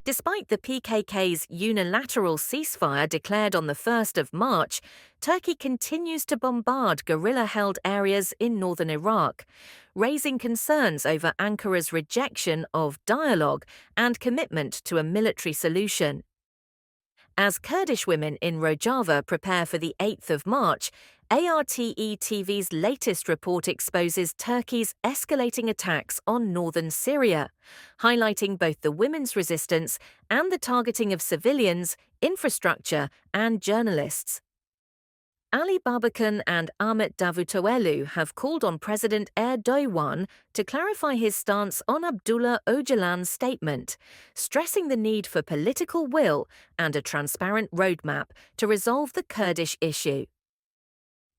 Despite the PKK's unilateral ceasefire declared on the 1st of March, Turkey continues to bombard guerrilla-held areas in northern Iraq, raising concerns over Ankara's rejection of dialogue and commitment to a military solution. As Kurdish women in Rojava prepare for the 8th of March, ARTE TV's latest report exposes Turkey's escalating attacks on northern Syria, highlighting both the women's resistance and the targeting of civilians, infrastructure, and journalists. Ali Babacan and Ahmet Davutoğlu have called on President Erdoğan to clarify his stance on Abdullah Öcalan's statement, stressing the need for political will and a transparent roadmap to resolve the Kurdish issue.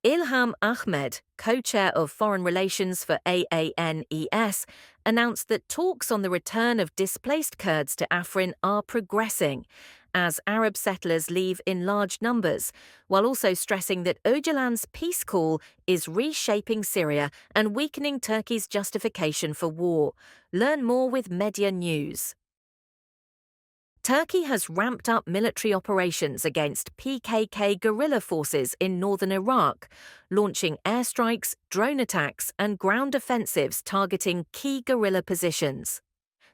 Ilham Ahmed, co-chair of Foreign Relations for AANES, announced that talks on the return of displaced Kurds to Afrin are progressing, as Arab settlers leave in large numbers, while also stressing that Öcalan's peace call is reshaping Syria and weakening Turkey's justification for war. Learn more with Medya News. Turkey has ramped up military operations against PKK guerrilla forces in northern Iraq, launching airstrikes, drone attacks, and ground offensives targeting key guerrilla positions.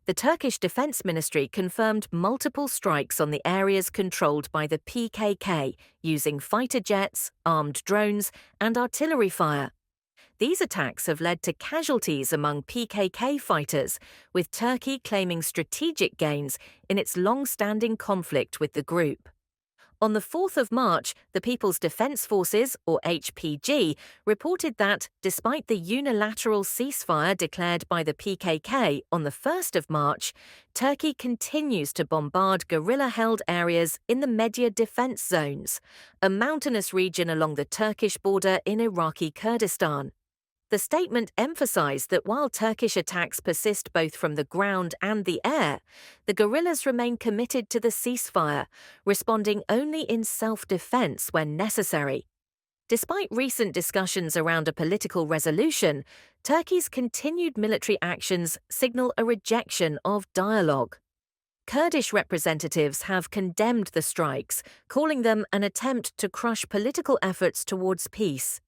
The Turkish Defense Ministry confirmed multiple strikes on the areas controlled by the PKK using fighter jets, armed drones, and artillery fire. These attacks have led to casualties among PKK fighters, with Turkey claiming strategic gains in its long-standing conflict with the group. On the 4th of March, the People's Defense Forces, or HPG, reported that, despite the unilateral ceasefire declared by the PKK on the 1st of March, Turkey continues to bombard guerrilla-held areas in the Medya defense zones, a mountainous region along the Turkish border in Iraqi Kurdistan. The statement emphasized that while Turkish attacks persist both from the ground and the air, the guerrillas remain committed to the ceasefire, responding only in self-defense when necessary. Despite recent discussions around a political resolution, Turkey's continued military actions signal a rejection of dialogue. Kurdish representatives have condemned the strikes, calling them an attempt to crush political efforts towards peace.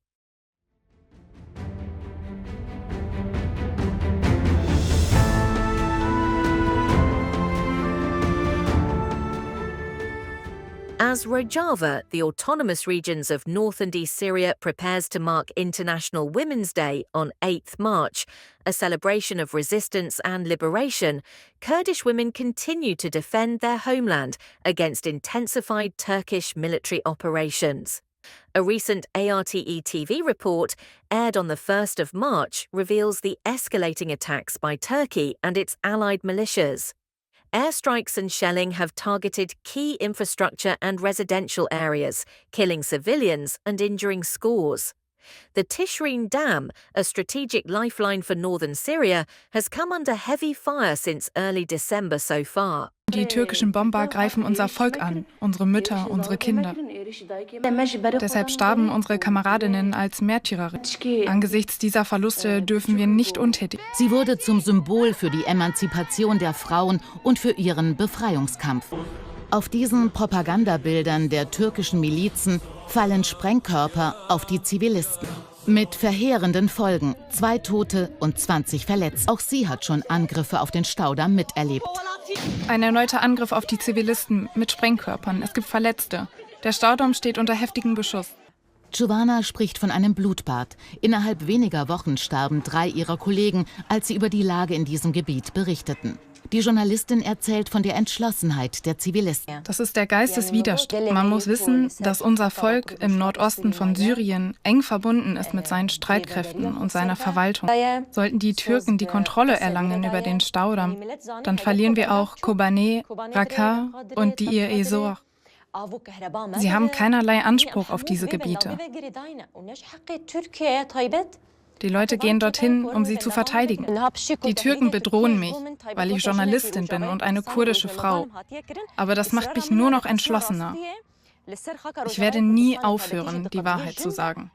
As Rojava, the autonomous regions of North and East Syria, prepares to mark International Women's Day on 8th March, a celebration of resistance and liberation, Kurdish women continue to defend their homeland against intensified Turkish military operations. A recent ARTE TV report, aired on the 1st of March, reveals the escalating attacks by Turkey and its allied militias. Airstrikes and shelling have targeted key infrastructure and residential areas, killing civilians and injuring scores. The Tishreen Dam, a strategic lifeline for northern Syria, has come under heavy fire since early December so far. Die türkischen Bomber greifen unser Volk an, unsere Mütter, unsere Kinder. Deshalb starben unsere Kameradinnen als Märtyrerinnen. Angesichts dieser Verluste dürfen wir nicht untätig. Sie wurde zum Symbol für die Emanzipation der Frauen und für ihren Befreiungskampf. Auf diesen Propagandabildern der türkischen Milizen fallen Sprengkörper auf die Zivilisten. Mit verheerenden Folgen, 2 Tote und 20 verletzt. Auch sie hat schon Angriffe auf den Staudamm miterlebt. Ein erneuter Angriff auf die Zivilisten mit Sprengkörpern. Es gibt Verletzte. Der Staudamm steht unter heftigem Beschuss. Giovanna spricht von einem Blutbad. Innerhalb weniger Wochen starben 3 ihrer Kollegen, als sie über die Lage in diesem Gebiet berichteten. Die Journalistin erzählt von der Entschlossenheit der Zivilisten. Das ist der Geist des Widerstands. Man muss wissen, dass unser Volk im Nordosten von Syrien eng verbunden ist mit seinen Streitkräften und seiner Verwaltung. Sollten die Türken die Kontrolle erlangen über den Staudamm, dann verlieren wir auch Kobane, Raqqa und Deir ez-Zor. Sie haben keinerlei Anspruch auf diese Gebiete. Die Leute gehen dorthin, um sie zu verteidigen. Die Türken bedrohen mich, weil ich Journalistin bin und eine kurdische Frau. Aber das macht mich nur noch entschlossener. Ich werde nie aufhören, die Wahrheit zu sagen.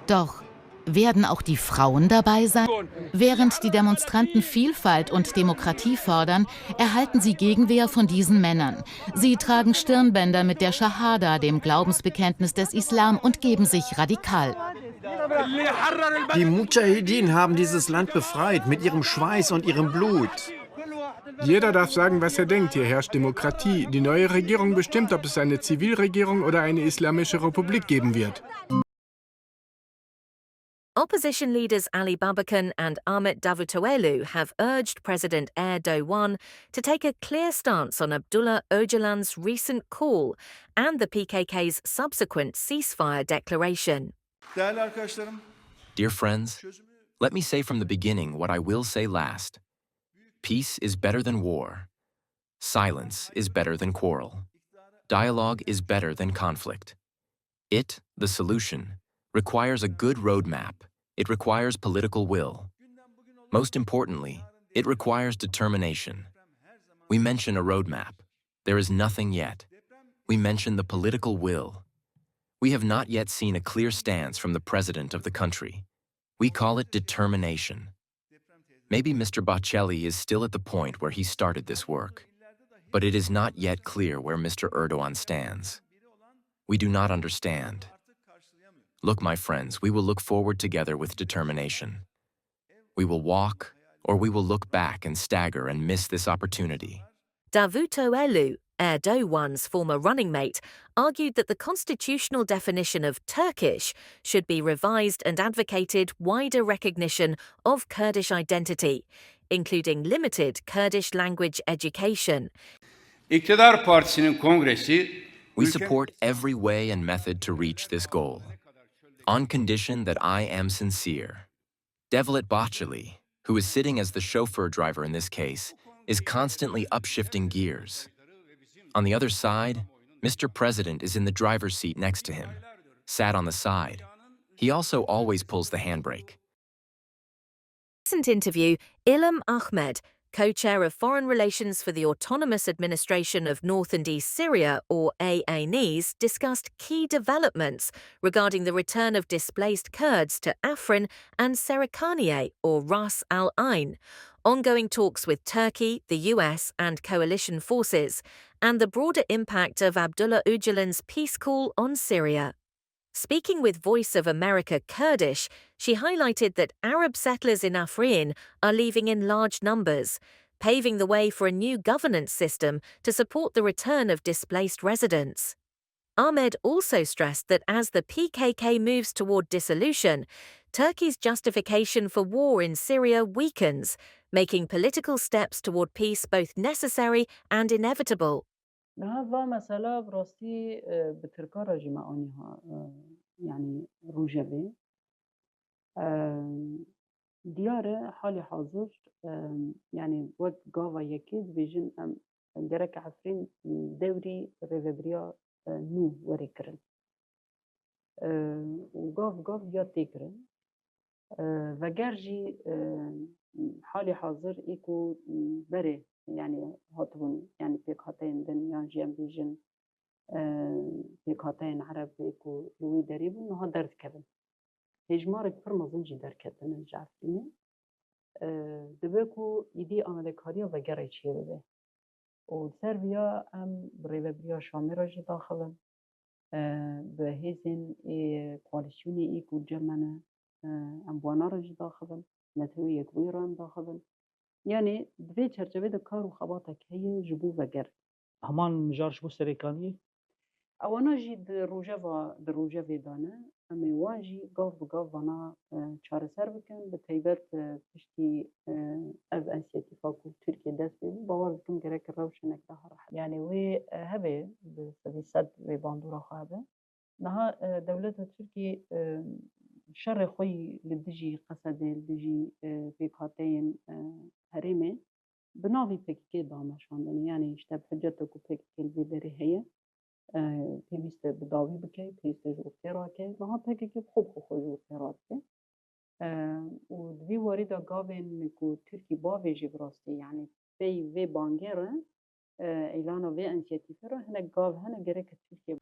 Doch Werden auch die Frauen dabei sein? Während die Demonstranten Vielfalt und Demokratie fordern, erhalten sie Gegenwehr von diesen Männern. Sie tragen Stirnbänder mit der Schahada, dem Glaubensbekenntnis des Islam, und geben sich radikal. Die Mujahedin haben dieses Land befreit mit ihrem Schweiß und ihrem Blut. Jeder darf sagen, was er denkt. Hier herrscht Demokratie. Die neue Regierung bestimmt, ob es eine Zivilregierung oder eine islamische Republik geben wird. Opposition leaders Ali Babacan and Ahmet Davutoğlu have urged President Erdoğan to take a clear stance on Abdullah Öcalan's recent call and the PKK's subsequent ceasefire declaration. Dear friends, let me say from the beginning what I will say last. Peace is better than war. Silence is better than quarrel. Dialogue is better than conflict. It, the solution, requires a good roadmap. It requires political will. Most importantly, it requires determination. We mention a roadmap. There is nothing yet. We mention the political will. We have not yet seen a clear stance from the president of the country. We call it determination. Maybe Mr. Bocelli is still at the point where he started this work, but it is not yet clear where Mr. Erdoğan stands. We do not understand. Look, my friends, we will look forward together with determination. We will walk, or we will look back and stagger and miss this opportunity. Davutoğlu, Erdoğan's former running mate, argued that the constitutional definition of Turkish should be revised and advocated wider recognition of Kurdish identity, including limited Kurdish language education. İktidar Partisi'nin kongresi We support every way and method to reach this goal, on condition that I am sincere. Devlet Bahçeli, who is sitting as the chauffeur driver in this case, is constantly upshifting gears. On the other side, Mr. President is in the driver's seat next to him, sat on the side. He also always pulls the handbrake. Recent interview, Ilham Ahmed, co-chair of Foreign Relations for the Autonomous Administration of North and East Syria, or AANES, discussed key developments regarding the return of displaced Kurds to Afrin and Serikaniye, or Ras Al Ain, ongoing talks with Turkey, the US, and coalition forces, and the broader impact of Abdullah Öcalan's peace call on Syria. Speaking with Voice of America Kurdish, she highlighted that Arab settlers in Afrin are leaving in large numbers, paving the way for a new governance system to support the return of displaced residents. Ahmed also stressed that as the PKK moves toward dissolution, Turkey's justification for war in Syria weakens, making political steps toward peace both necessary and inevitable. هذا مسألة براسي بتركا راجمة آنها يعني روجافي ديار حالي حاضر يعني وقت قاوة يكيد بيجن جرك عفرين دوري ريفبريا نو وريكرن وقاف يا تيكرن وجرجي حالي حاضر إيكو بري يعني هاتون يعني بيك هاتين دنيا جيم بيجن بيك هاتين عرب بيكو لوي دريب إنه هادر كبن هجمارك فرمزن جدار كبن الجعفريني دبكو يدي أمريكاريا وجري شيء به وسربيا أم بريفبريا شاميرا جي داخلن بهزن كواليشوني إيكو جمنا أم بوانارا جي داخلن نتوي يكويران داخلن يعني دوی چرچوه ده کار و خباتك هي جبو وگر همان مجارش بو سريكانية؟ اوانا جي ده روجاوه دانه اما وان جي قاف بقاف وانا چاره سر بکن بتیبت پشتی اف انسياتيفاكو تركيا دست بيبو باور بكم گرك روشنك ده راح يعني وي هبه بسدي صد وي باندورا خوابه نها دولة تركيا شر خوي لدجي قصد لدجي بيكاتين هرمه بناوي بيكي دامشاندن يعني اشتب حجتك بيكي البدري هي بيست بداوي بكي بيست جو تراكي ما بيكي بخوب جو تراكي ودوي وريدا قابن كو تركي باوي جبراستي يعني في بانجيرن اعلان في انسياتيفرا هنا قاب هنا جريك تركيا